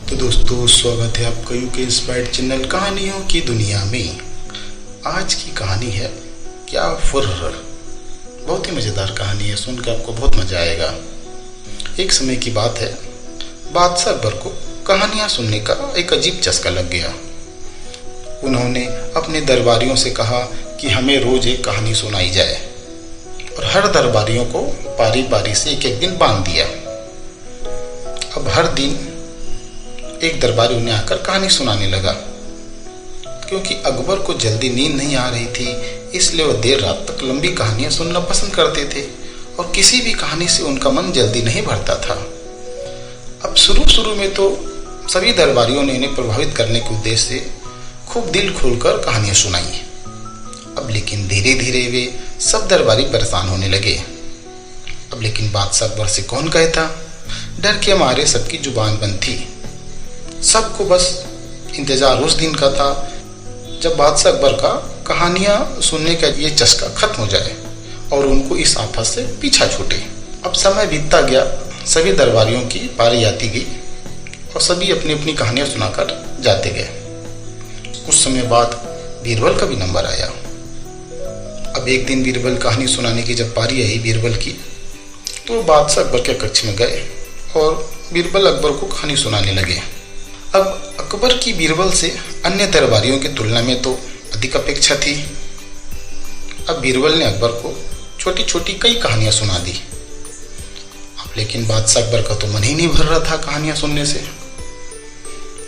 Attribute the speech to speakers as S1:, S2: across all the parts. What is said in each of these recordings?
S1: तो दोस्तों, स्वागत है आपका यूके इंस्पायर्ड चैनल कहानियों की दुनिया में। आज की कहानी है क्या फुर्र। बहुत ही मज़ेदार कहानी है, सुनकर आपको बहुत मज़ा आएगा। एक समय की बात है, बादशाह अकबर को कहानियाँ सुनने का एक अजीब चस्का लग गया। उन्होंने अपने दरबारियों से कहा कि हमें रोज एक कहानी सुनाई जाए, और हर दरबारियों को पारी पारी से एक एक दिन बांध दिया। अब हर दिन एक दरबारी उन्हें आकर कहानी सुनाने लगा। क्योंकि अकबर को जल्दी नींद नहीं आ रही थी, इसलिए वह देर रात तक लंबी कहानियां सुनना पसंद करते थे, और किसी भी कहानी से उनका मन जल्दी नहीं भरता था। अब शुरू में तो सभी दरबारियों ने इन्हें प्रभावित करने के उद्देश्य से खूब दिल खोलकर कहानियां सुनाई। अब लेकिन धीरे धीरे वे सब दरबारी परेशान होने लगे। अब लेकिन बादशाह अकबर से कौन कहता, डर के मारे सबकी जुबान बंद थी। सबको बस इंतजार उस दिन का था जब बादशाह अकबर का कहानियां सुनने का ये चस्का खत्म हो जाए और उनको इस आफत से पीछा छूटे। अब समय बीतता गया, सभी दरबारियों की पारी आती गई और सभी अपनी अपनी कहानियां सुनाकर जाते गए। कुछ समय बाद बीरबल का भी नंबर आया। अब एक दिन बीरबल कहानी सुनाने की जब पारी आई बीरबल की, तो बादशाह अकबर के कक्ष में गए और बीरबल अकबर को कहानी सुनाने लगे। अब अकबर की बीरबल से अन्य दरबारियों की तुलना में तो अधिक अपेक्षा थी। अब बीरबल ने अकबर को छोटी छोटी कई कहानियां सुना दी। अब लेकिन बादशाह अकबर का तो मन ही नहीं भर रहा था कहानियां सुनने से।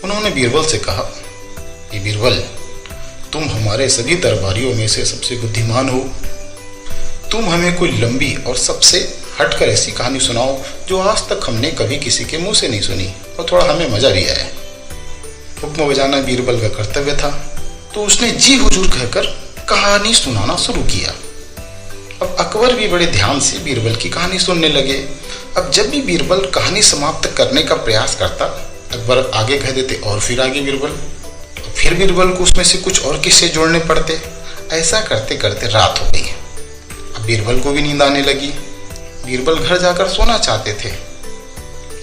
S1: उन्होंने बीरबल से कहा कि बीरबल, तुम हमारे सभी दरबारियों में से सबसे बुद्धिमान हो। तुम हमें कोई लंबी और सबसे हटकर ऐसी कहानी सुनाओ जो आज तक हमने कभी किसी के मुंह से नहीं सुनी और थोड़ा हमें मजा भी आया। हुक्म बजाना बीरबल का कर्तव्य था, तो उसने जी हुजूर कहकर कहानी सुनाना शुरू किया। अब अकबर भी बड़े ध्यान से बीरबल की कहानी सुनने लगे। अब जब भी बीरबल कहानी समाप्त करने का प्रयास करता, अकबर आगे कह देते और फिर आगे बीरबल, फिर बीरबल को उसमें से कुछ और किस्से जोड़ने पड़ते। ऐसा करते करते रात हो गई। अब बीरबल को भी नींद आने लगी। बीरबल घर जाकर सोना चाहते थे,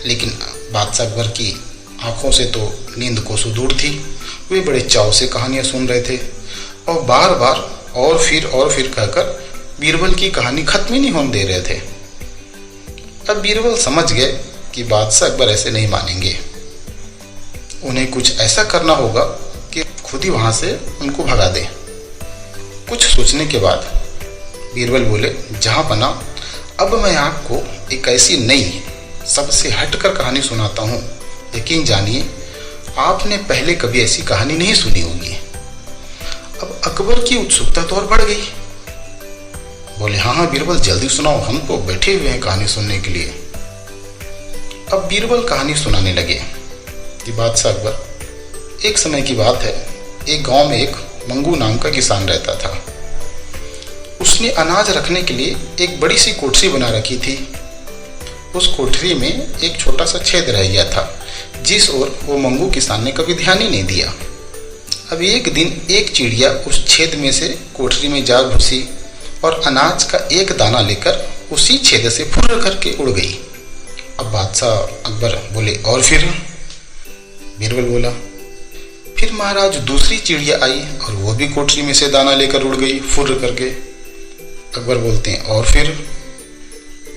S1: लेकिन बादशाह अकबर की आंखों से तो नींद को सुदूर थी। वे बड़े चाव से कहानियां सुन रहे थे और बार बार और फिर कहकर बीरबल की कहानी खत्म ही नहीं होने दे रहे थे। अब बीरबल समझ गए कि बादशाह अकबर ऐसे नहीं मानेंगे। उन्हें कुछ ऐसा करना होगा कि खुद ही वहां से उनको भगा दे। कुछ सोचने के बाद बीरबल बोले, जहां पना, अब मैं आपको एक ऐसी नई सबसे हटकर कहानी सुनाता हूँ। यकीन जानिए, आपने पहले कभी ऐसी कहानी नहीं सुनी होगी। अब अकबर की उत्सुकता तो और बढ़ गई। बोले, हाँ बीरबल, जल्दी सुनाओ, हम तो बैठे हुए हैं कहानी सुनने के लिए। अब बीरबल कहानी सुनाने लगे कि बादशाह अकबर, एक समय की बात है, एक गांव में एक मंगू नाम का किसान रहता था। उसने अनाज रखने के लिए एक बड़ी सी कोठरी बना रखी थी। उस कोठरी में एक छोटा सा छेद रह गया था, जिस ओर वो मंगू किसान ने कभी ध्यान ही नहीं दिया। अब एक दिन एक चिड़िया उस छेद में से कोठरी में जा घुसी और अनाज का एक दाना लेकर उसी छेद से फुर्र करके उड़ गई। अब बादशाह अकबर बोले, और फिर? बीरबल बोला, फिर महाराज दूसरी चिड़िया आई और वो भी कोठरी में से दाना लेकर उड़ गई फुर्र करके। अकबर बोलते हैं, और फिर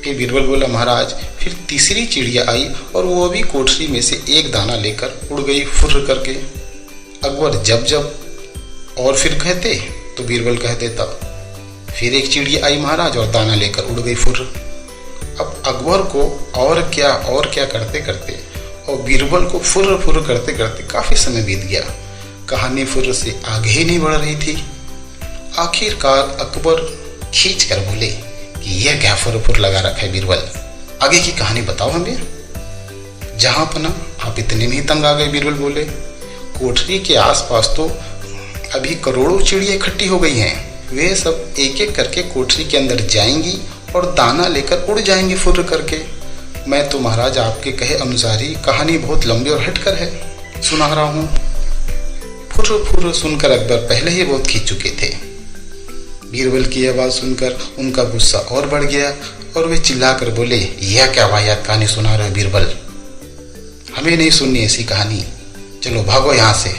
S1: बीरबल बोला, महाराज फिर तीसरी चिड़िया आई और वो भी कोठरी में से एक दाना लेकर उड़ गई फुर्र करके। अकबर जब और फिर कहते तो बीरबल कह देता, फिर एक चिड़िया आई महाराज और दाना लेकर उड़ गई फुर्र। अब अकबर को और क्या करते करते और बीरबल को फुर्र करते करते काफी समय बीत गया। कहानी फुर्र से आगे ही नहीं बढ़ रही थी। आखिरकार अकबर खींच कर बोले कि यह क्या फुर्र लगा रखा है बीरबल, आगे की कहानी बताओ हमें। जहां पना, आप इतने में ही तंग आ गए। बीरबल बोले, कोठरी के आसपास तो अभी करोड़ों चिड़िया इकट्ठी हो गई हैं। वे सब एक एक करके कोठरी के अंदर जाएंगी और दाना लेकर उड़ जाएंगी फुर्र करके। मैं तो महाराज आपके कहे अनुसार ही कहानी बहुत लंबी और हटकर है सुना रहा हूँ। फुर्र सुनकर अकबर पहले ही बहुत खींच चुके थे। बीरबल की आवाज़ सुनकर उनका गुस्सा और बढ़ गया और वे चिल्लाकर बोले, यह क्या वाहियात कहानी सुना रहे हो बीरबल। हमें नहीं सुननी ऐसी कहानी, चलो भागो यहाँ से,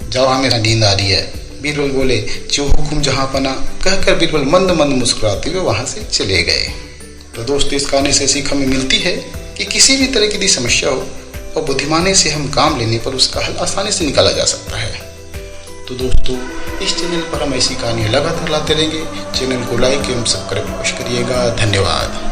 S1: जाओ हमें नींद आ रही है। बीरबल बोले, जो हुकुम जहाँ पना, कहकर बीरबल मंद मंद मुस्कुराते हुए वहाँ से चले गए। तो दोस्तों, इस कहानी से सीख हमें मिलती है कि किसी भी तरह की यदि समस्या हो और बुद्धिमानी से हम काम लेने पर उसका हल आसानी से निकाला जा सकता है। तो दोस्तों, इस चैनल पर हम ऐसी कहानियाँ लगातार लाते रहेंगे। चैनल को लाइक एवं सब्सक्राइब करिएगा। धन्यवाद।